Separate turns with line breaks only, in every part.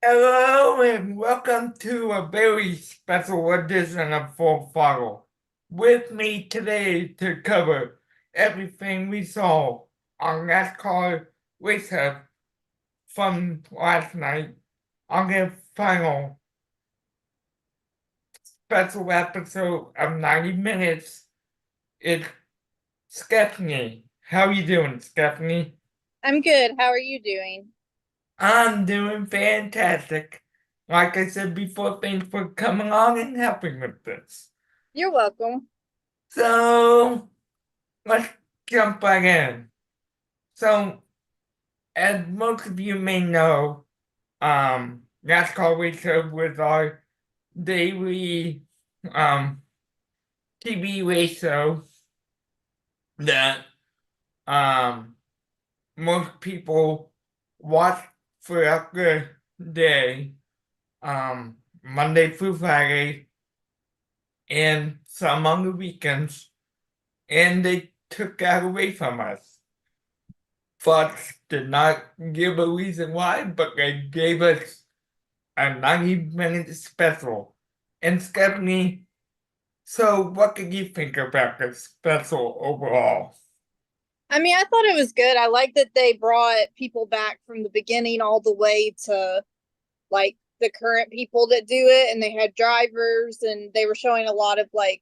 Hello and welcome to a very special edition of Full Throttle. With me today to cover everything we saw on NASCAR race hub from last night on their final special episode of 90 minutes is Stephanie. How you doing, Stephanie?
I'm good. How are you doing?
I'm doing fantastic. Like I said before, thanks for coming on and helping with this.
You're welcome.
So let's jump right in. So, as most of you may know, NASCAR Race Hub was our daily TV race show that um most people watch throughout the day, Monday through Friday, and some on the weekends, and they took that away from us. Fox did not give a reason why, but they gave us a 90-minute special. And Stephanie, so what did you think about the special overall?
I mean, I thought it was good. I like that they brought people back from the beginning all the way to like the current people that do it, and they had drivers and they were showing a lot of like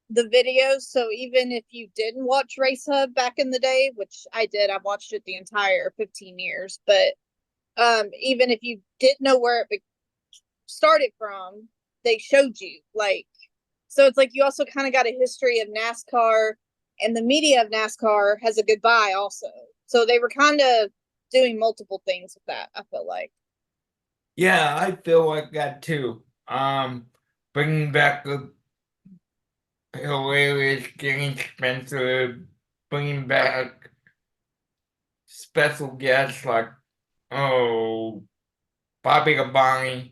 the videos. So even if you didn't watch Race Hub back in the day, which I did, I watched it the entire 15 years, but even if you didn't know where it started from, they showed you like so it's like you also kind of got a history of NASCAR, and the media of NASCAR has a goodbye also. So they were kind of doing multiple things with that, I feel like.
Yeah, I feel like that too. Bringing back the hilarious, getting expensive, bringing back special guests like, oh, Bobby Labonte,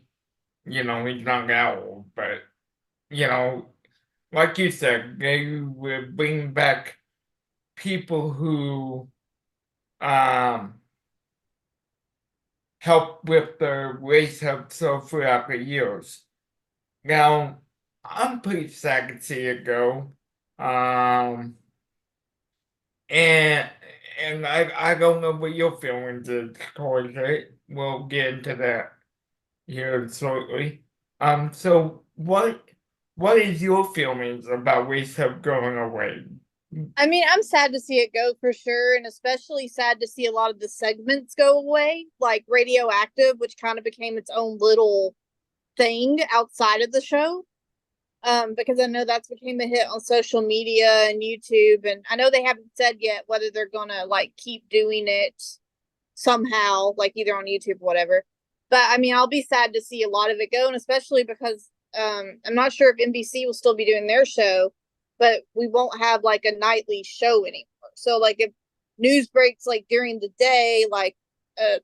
he's not that old, but, you know, like you said, they would bring back people who um help with the race up so throughout the years. Now, I'm pretty sad to see it go. Um and and I don't know what your feelings is towards it. We'll get into that here shortly. So what is your feelings about race up going away?
I mean, I'm sad to see it go for sure, and especially sad to see a lot of the segments go away, like Radioactive, which kind of became its own little thing outside of the show. Because I know that's became a hit on social media and YouTube, and I know they haven't said yet whether they're gonna like keep doing it somehow, like either on YouTube or whatever. But I mean, I'll be sad to see a lot of it go, and especially because I'm not sure if NBC will still be doing their show, but we won't have like a nightly show anymore. So like if news breaks like during the day, like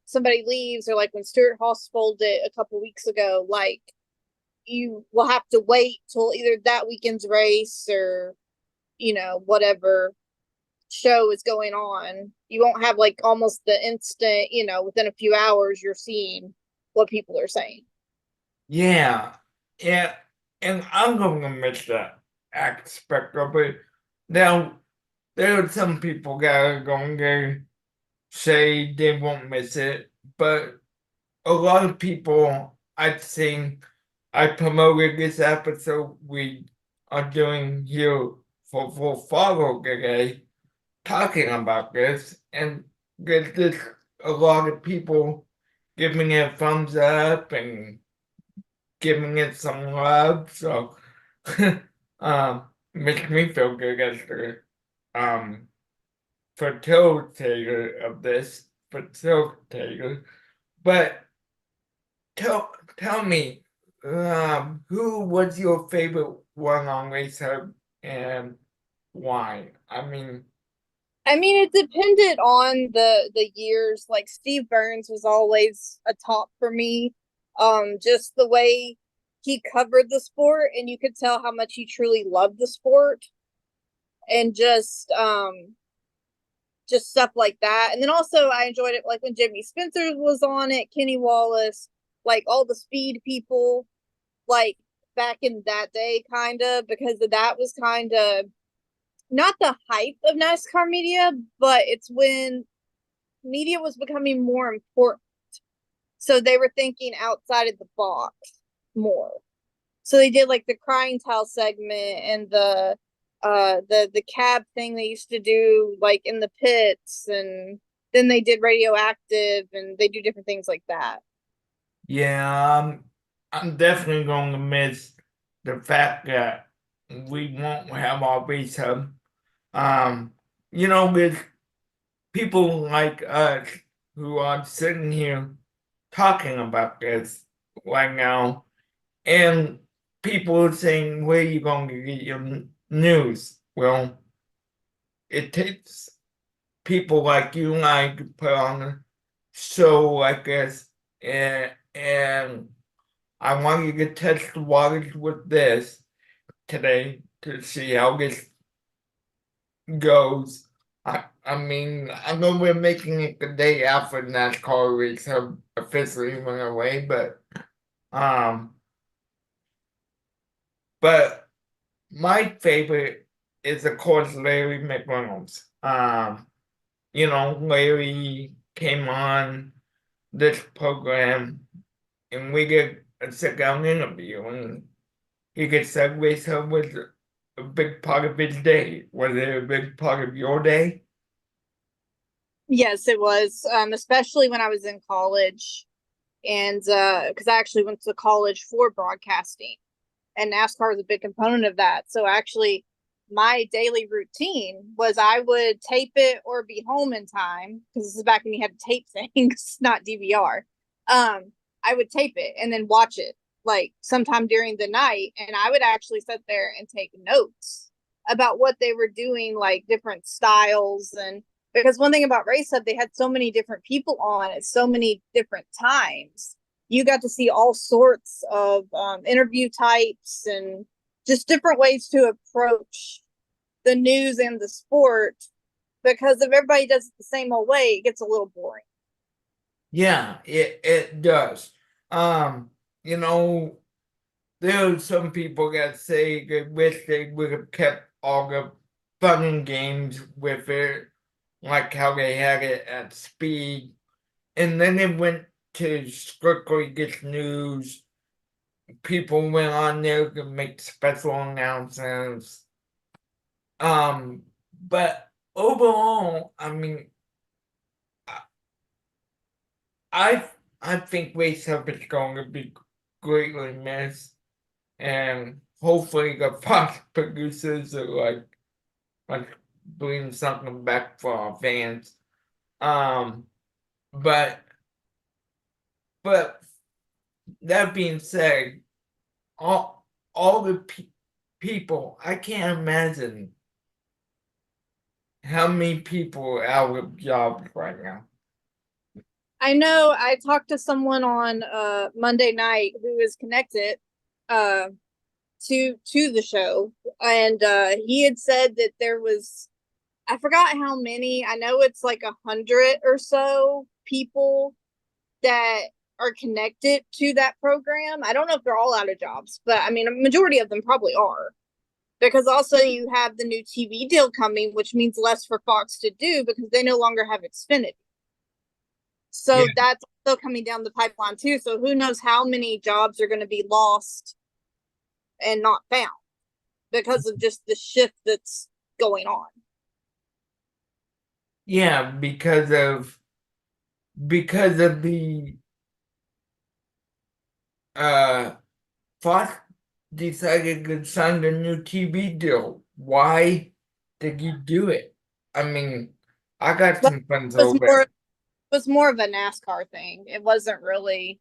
somebody leaves, or like when Stuart Haas folded a couple weeks ago, like you will have to wait till either that weekend's race or whatever show is going on. You won't have like almost the instant, within a few hours you're seeing what people are saying.
Yeah, yeah, and I'm going to miss that aspect of it. Now, there are some people that are going to say they won't miss it, but a lot of people I've seen, I promoted this episode we are doing here for Follow today, talking about this, and there's just a lot of people giving it a thumbs up and giving it some love. So, makes me feel good as the um facilitator of this facilitator. But tell me, who was your favorite one on Race Hub and why?
I mean, it depended on the years. Like Steve Burns was always a top for me. Just the way he covered the sport, and you could tell how much he truly loved the sport, and just stuff like that. And then also I enjoyed it like when Jimmy Spencer was on it, Kenny Wallace, like all the speed people, like back in that day, kind of, because that was kind of not the hype of NASCAR media, but it's when media was becoming more important. So they were thinking outside of the box more. So they did like the crying towel segment and the cab thing they used to do like in the pits, and then they did radioactive, and they do different things like that.
Yeah, I'm definitely going to miss the fact that we won't have our race hub. Um, with people like us who are sitting here talking about this right now, and people saying, where are you going to get your news? Well, it takes people like you and I to put on a show like this, and I want you to test the waters with this today to see how this goes. I mean, I know we're making it the day after NASCAR race have officially went away, um, but my favorite is of course Larry McReynolds. Larry came on this program and we get a sit down interview, and he gets that race hub was a big part of his day. Was it a big part of your day?
Yes, it was, especially when I was in college, and because I actually went to college for broadcasting, and NASCAR was a big component of that. So actually, my daily routine was I would tape it or be home in time, because this is back when you had to tape things, not DVR. I would tape it and then watch it like sometime during the night, and I would actually sit there and take notes about what they were doing, like different styles. And because one thing about Race Hub, they had so many different people on at so many different times, you got to see all sorts of interview types and just different ways to approach the news and the sport. Because if everybody does it the same old way, it gets a little boring.
Yeah, it does. Um, you know, there are some people that say they wish they would have kept all the fun and games with it, like how they had it at speed. And then it went to strictly just news. People went on there to make special announcements. But overall, I mean, I I, I think Race Hub is going to be greatly missed, and hopefully the Fox producers are like bring something back for our fans. Um, but but that being said, all the people, I can't imagine how many people are out of jobs right now.
I know I talked to someone on Monday night who is connected uh, to the show, and he had said that there was, I forgot how many. I know it's like 100 or so people that are connected to that program. I don't know if they're all out of jobs, but I mean, a majority of them probably are. Because also you have the new TV deal coming, which means less for Fox to do because they no longer have Xfinity.
Yeah,
So that's still coming down the pipeline too. So who knows how many jobs are going to be lost and not found because of just the shift that's going on.
yeah, because of the uh Fox decided to sign a new TV deal. Why did you do it? I mean, I got
But
some friends
it was
over
more
there.
it was more of a NASCAR thing. It wasn't really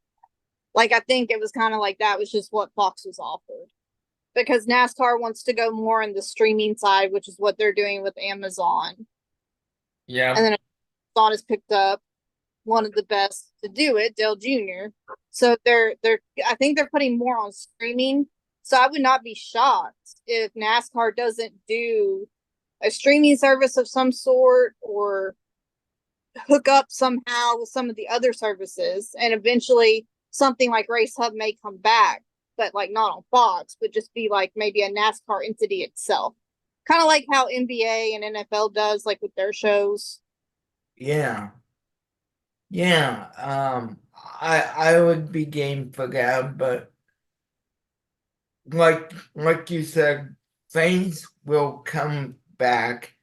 like, I think it was kind of like that was just what Fox was offered. Because NASCAR wants to go more in the streaming side, which is what they're doing with Amazon. And
Yeah,
then Amazon has picked up one of the best to do it, Dale Jr. So they're I think they're putting more on streaming. So I would not be shocked if NASCAR doesn't do a streaming service of some sort, or hook up somehow with some of the other services, and eventually something like Race Hub may come back, but like not on Fox, but just be like maybe a NASCAR entity itself. Kind of like how NBA and NFL does, like with their shows.
Yeah. Yeah. I would be game for that, but like you said, things will come back.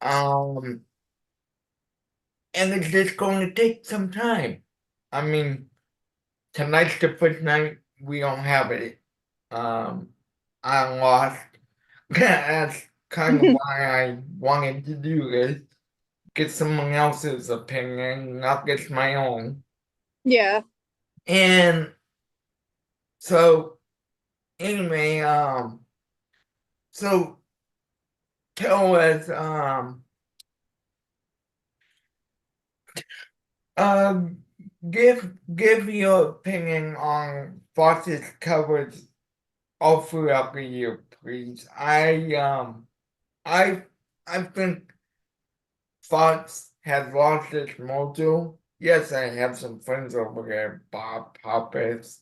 Um, and it's just going to take some time. I mean, tonight's the first night we don't have it. Um, I lost. That's kind of why I wanted to do this. Get someone else's opinion, not just my own.
Yeah.
And so anyway, so tell us, um, give your opinion on Fox's coverage all throughout the year, please. I I think Fox has lost its mojo. Yes, I have some friends over there, Bob Hoppus,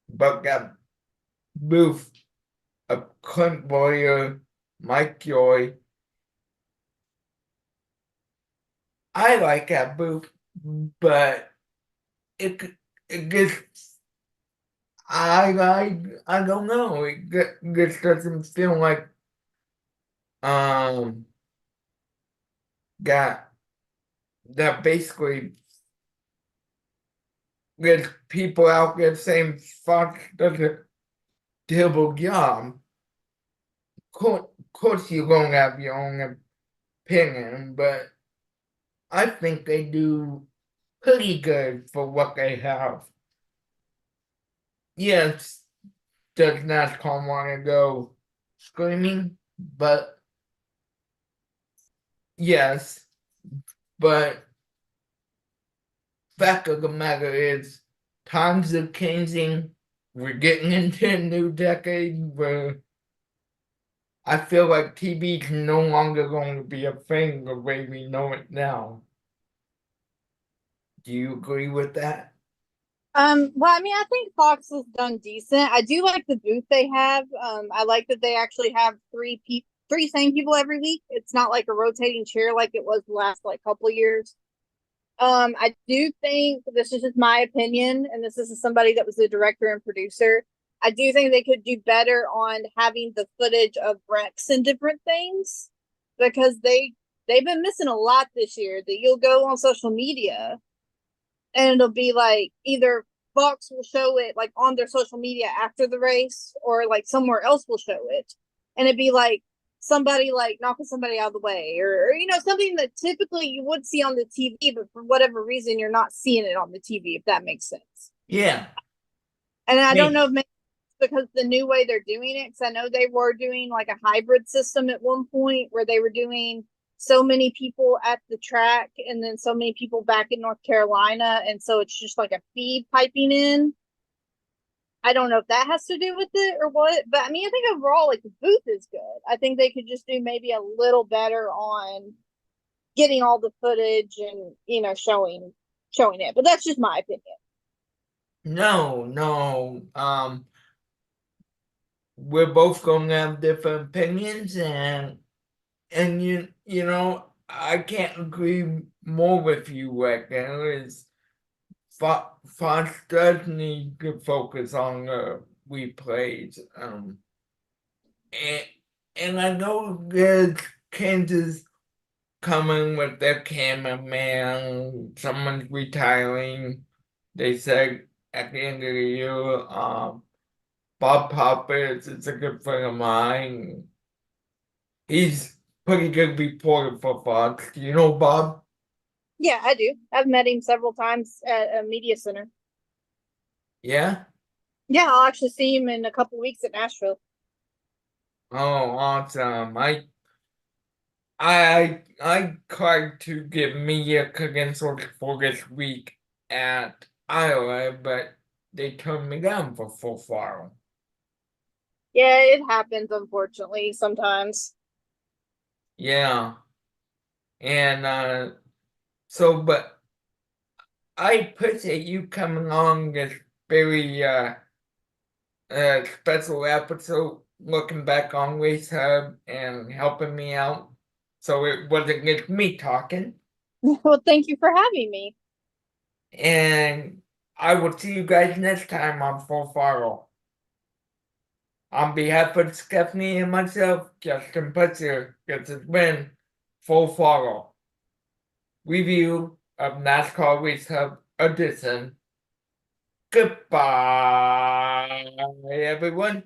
but got Booth, a Clint Boyer, Mike Joy. I like that Booth, but it it gets I don't know. Just doesn't feel like um got that basically there's people out there saying Fox does a terrible job. Course you're gonna have your own opinion, but I think they do pretty good for what they have. Yes, does NASCAR want to go screaming? But yes, but fact of the matter is, times are changing. We're getting into a new decade where I feel like TV is no longer going to be a thing the way we know it now. Do you agree with that?
Well, I mean, I think Fox has done decent. I do like the booth they have. I like that they actually have three same people every week. It's not like a rotating chair like it was the last like couple of years. I do think this is just my opinion, and this is somebody that was the director and producer. I do think they could do better on having the footage of wrecks and different things because they've been missing a lot this year. That you'll go on social media and it'll be like either Fox will show it like on their social media after the race, or like somewhere else will show it, and it'd be like somebody like knocking somebody out of the way, or you know something that typically you would see on the TV, but for whatever reason you're not seeing it on the TV. If that makes sense.
Yeah.
And I don't
Hey,
know if maybe it's because the new way they're doing it, because I know they were doing like a hybrid system at one point where they were doing so many people at the track and then so many people back in North Carolina. And so it's just like a feed piping in. I don't know if that has to do with it or what, but I mean, I think overall, like the booth is good. I think they could just do maybe a little better on getting all the footage and, you know, showing it. But that's just my opinion.
no, no. We're both going to have different opinions, and you know I can't agree more with you right now. Is Fox does need to focus on the replays. And and I know there's Kansas coming with their cameraman. Someone's retiring. They said at the end of the year. Bob Poppins is a good friend of mine. He's pretty good reporter for Fox. Do you know Bob?
Yeah, I do. I've met him several times at a media center.
Yeah?
Yeah, I'll actually see him in a couple weeks at Nashville.
Oh, awesome. I tried to get media credentials for this week at Iowa, but they turned me down for full file.
Yeah, it happens unfortunately sometimes.
Yeah. And so but I appreciate you coming on this very special episode, looking back on Race Hub and helping me out. So it wasn't just me talking.
Well, thank you for having me.
And I will see you guys next time on Full Throttle. On behalf of Stephanie and myself, Justin Putzer, this has been Full Throttle review of NASCAR Race Hub edition. Goodbye, everyone.